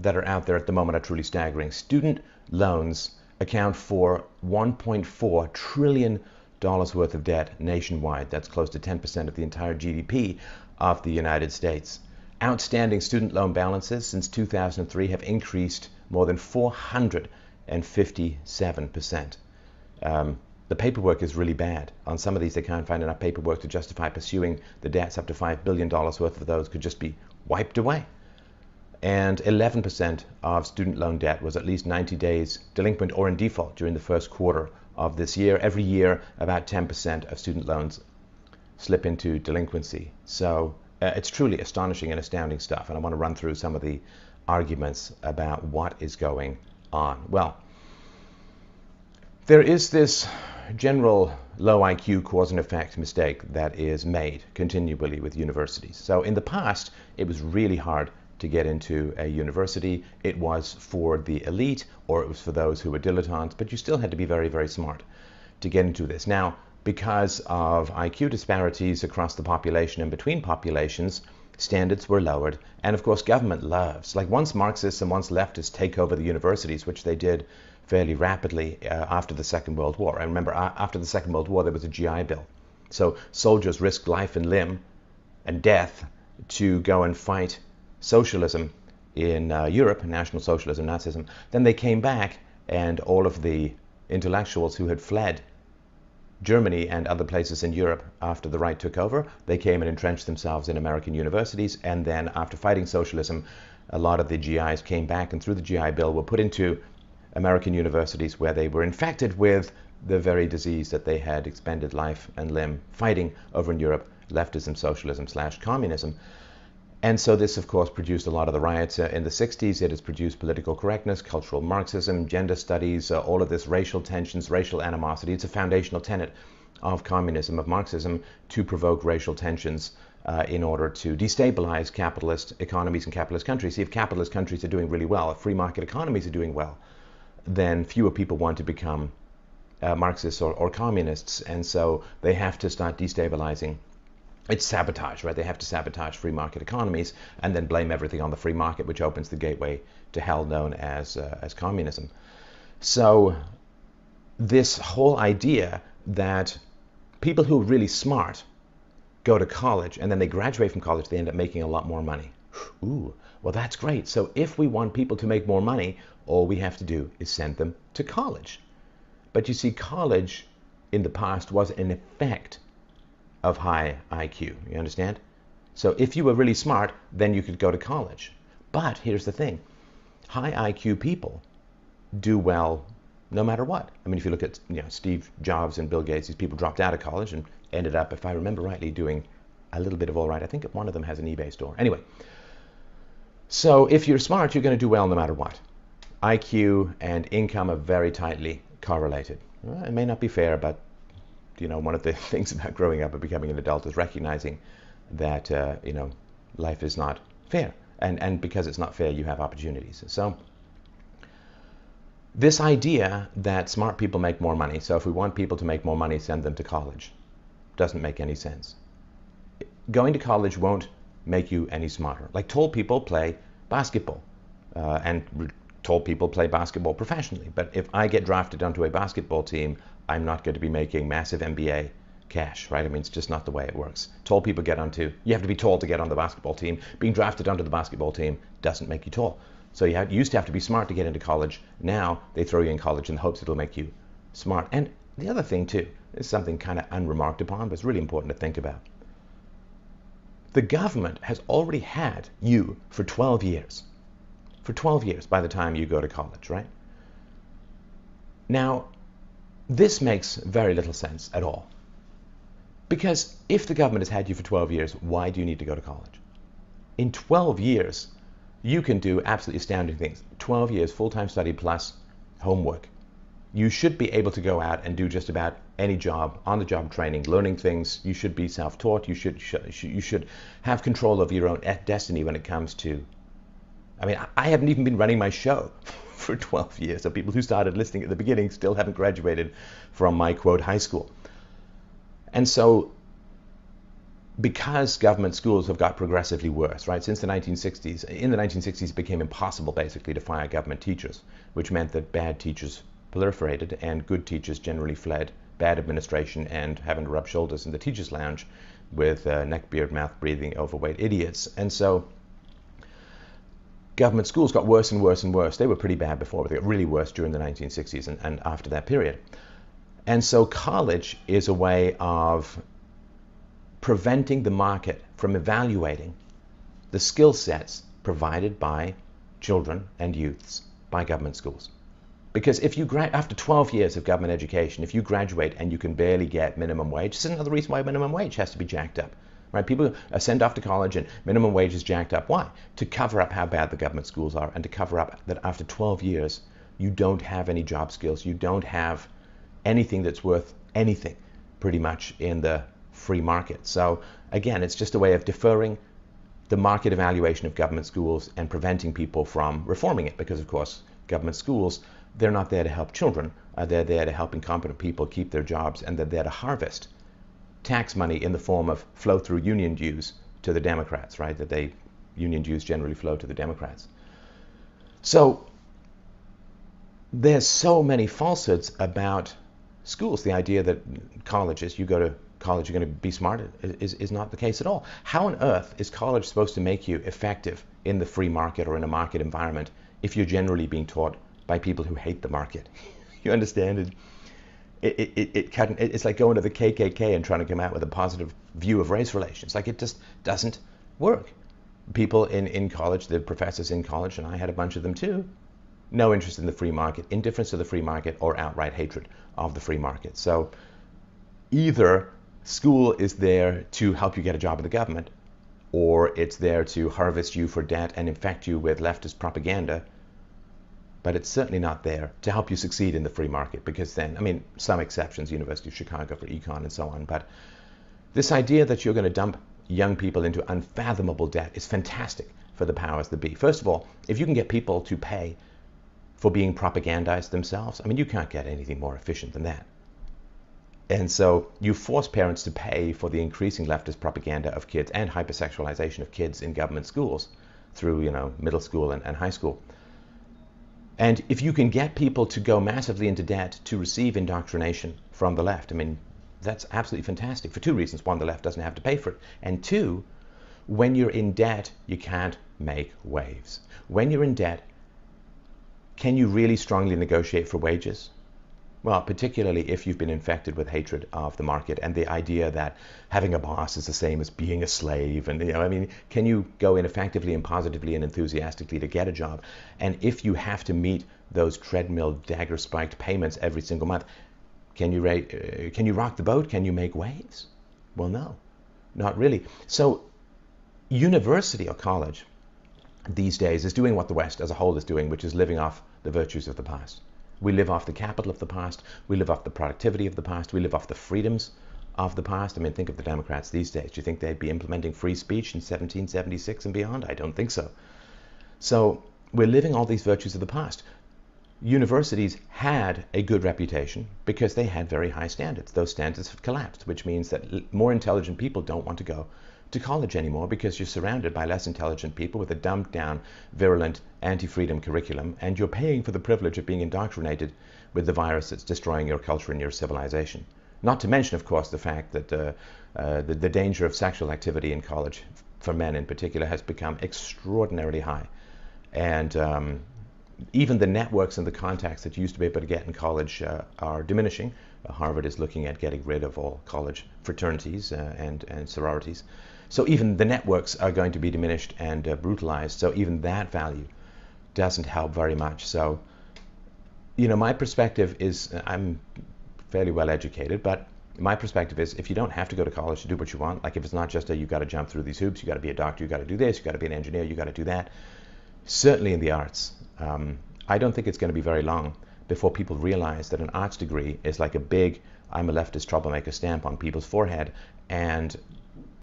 that are out there at the moment are truly staggering. Student loans account for $1.4 trillion worth of debt nationwide. That's close to 10% of the entire GDP of the United States. Outstanding student loan balances since 2003 have increased more than 457%. The paperwork is really bad. On some of these, they can't find enough paperwork to justify pursuing the debts. Up to $5 billion worth of those could just be wiped away. And 11% of student loan debt was at least 90 days delinquent or in default during the first quarter of this year. Every year, about 10% of student loans slip into delinquency. So it's truly astonishing and astounding stuff. And I want to run through some of the arguments about what is going on. Well, there is this general low IQ cause and effect mistake that is made continually with universities. So in the past, it was really hard to get into a university. It was for the elite, or it was for those who were dilettantes, but you still had to be very, very smart to get into this. Now, because of IQ disparities across the population and between populations, standards were lowered. And of course, government loves, like once Marxists and once leftists take over the universities, which they did fairly rapidly after the Second World War. And remember, after the Second World War, there was a GI Bill. So soldiers risked life and limb and death to go and fight socialism in Europe, National Socialism, Nazism. Then they came back, and all of the intellectuals who had fled Germany and other places in Europe after the right took over, they came and entrenched themselves in American universities. And then after fighting socialism, a lot of the GIs came back, and through the GI Bill were put into American universities where they were infected with the very disease that they had expended life and limb fighting over in Europe, leftism, socialism / communism. And so this, of course, produced a lot of the riots in the 60s. It has produced political correctness, cultural Marxism, gender studies, all of this racial tensions, racial animosity. It's a foundational tenet of communism, of Marxism, to provoke racial tensions in order to destabilize capitalist economies and capitalist countries. See, if capitalist countries are doing really well, if free market economies are doing well, then fewer people want to become Marxists or communists. And so they have to start destabilizing. It's sabotage, right? They have to sabotage free market economies and then blame everything on the free market, which opens the gateway to hell known as communism. So this whole idea that people who are really smart go to college and then they graduate from college, they end up making a lot more money. Ooh, well, that's great. So if we want people to make more money, all we have to do is send them to college. But you see, college in the past was an effect of high IQ, you understand? So if you were really smart, then you could go to college. But here's the thing, high IQ people do well no matter what. I mean, if you look at Steve Jobs and Bill Gates, these people dropped out of college and ended up, if I remember rightly, doing a little bit of all right. I think one of them has an eBay store. Anyway, so if you're smart, you're going to do well no matter what. IQ and income are very tightly correlated. Well, it may not be fair, but one of the things about growing up and becoming an adult is recognizing that, life is not fair. And because it's not fair, you have opportunities. So this idea that smart people make more money, so if we want people to make more money, send them to college, doesn't make any sense. Going to college won't make you any smarter. Like tall people play basketball, and tall people play basketball professionally. But if I get drafted onto a basketball team, I'm not going to be making massive NBA cash, right? I mean, it's just not the way it works. Tall people you have to be tall to get on the basketball team. Being drafted onto the basketball team doesn't make you tall. So you used to have to be smart to get into college. Now they throw you in college in the hopes it'll make you smart. And the other thing too, is something kind of unremarked upon, but it's really important to think about. The government has already had you for 12 years. For 12 years by the time you go to college, right? Now, this makes very little sense at all. Because if the government has had you for 12 years, why do you need to go to college? In 12 years, you can do absolutely astounding things. 12 years full-time study plus homework. You should be able to go out and do just about any job, on-the-job training, learning things. You should be self-taught. You should have control of your own destiny when it comes to... I mean, I haven't even been running my show for 12 years. So people who started listening at the beginning still haven't graduated from my, quote, high school. And so because government schools have got progressively worse, right? Since the 1960s, in the 1960s, it became impossible basically to fire government teachers, which meant that bad teachers proliferated and good teachers generally fled bad administration and having to rub shoulders in the teachers' lounge with neck, beard, mouth breathing, overweight idiots. And so government schools got worse and worse and worse. They were pretty bad before, but they got really worse during the 1960s and after that period. And so college is a way of preventing the market from evaluating the skill sets provided by children and youths by government schools. Because if you after 12 years of government education, if you graduate and you can barely get minimum wage, this is another reason why minimum wage has to be jacked up. Right? People are sent off to college and minimum wage is jacked up. Why? To cover up how bad the government schools are and to cover up that after 12 years, you don't have any job skills. You don't have anything that's worth anything pretty much in the free market. So again, it's just a way of deferring the market evaluation of government schools and preventing people from reforming it, because of course government schools, they're not there to help children. They're there to help incompetent people keep their jobs, and they're there to harvest tax money in the form of flow-through union dues to the Democrats, right? Union dues generally flow to the Democrats. So there's so many falsehoods about schools. The idea that colleges, you go to college, you're going to be smart is not the case at all. How on earth is college supposed to make you effective in the free market or in a market environment if you're generally being taught by people who hate the market? You understand? It's like going to the KKK and trying to come out with a positive view of race relations. Like, it just doesn't work. People in college, the professors in college, and I had a bunch of them too, no interest in the free market, indifference to the free market, or outright hatred of the free market. So either school is there to help you get a job in the government, or it's there to harvest you for debt and infect you with leftist propaganda, but it's certainly not there to help you succeed in the free market, because then, I mean, some exceptions, University of Chicago for econ and so on, but this idea that you're going to dump young people into unfathomable debt is fantastic for the powers that be. First of all, if you can get people to pay for being propagandized themselves, I mean, you can't get anything more efficient than that. And so you force parents to pay for the increasing leftist propaganda of kids and hypersexualization of kids in government schools through, middle school and high school. And if you can get people to go massively into debt to receive indoctrination from the left, I mean, that's absolutely fantastic for two reasons. One, the left doesn't have to pay for it. And two, when you're in debt, you can't make waves. When you're in debt, can you really strongly negotiate for wages? Well, particularly if you've been infected with hatred of the market and the idea that having a boss is the same as being a slave. And, can you go in effectively and positively and enthusiastically to get a job? And if you have to meet those treadmill dagger-spiked payments every single month, can you rock the boat? Can you make waves? Well, no, not really. So university or college these days is doing what the West as a whole is doing, which is living off the virtues of the past. We live off the capital of the past. We live off the productivity of the past. We live off the freedoms of the past. I mean, think of the Democrats these days. Do you think they'd be implementing free speech in 1776 and beyond? I don't think so. So we're living all these virtues of the past. Universities had a good reputation because they had very high standards. Those standards have collapsed, which means that more intelligent people don't want to go to college anymore because you're surrounded by less intelligent people with a dumbed down, virulent, anti-freedom curriculum, and you're paying for the privilege of being indoctrinated with the virus that's destroying your culture and your civilization. Not to mention, of course, the fact that the danger of sexual activity in college, for men in particular, has become extraordinarily high. And even the networks and the contacts that you used to be able to get in college are diminishing. Harvard is looking at getting rid of all college fraternities and sororities. So even the networks are going to be diminished and brutalized. So even that value doesn't help very much. So, my perspective is, I'm fairly well educated, but my perspective is, if you don't have to go to college to do what you want, like if it's not just you've got to jump through these hoops, you've got to be a doctor, you've got to do this, you've got to be an engineer, you've got to do that. Certainly in the arts, I don't think it's going to be very long before people realize that an arts degree is like a big, I'm a leftist troublemaker stamp on people's forehead, and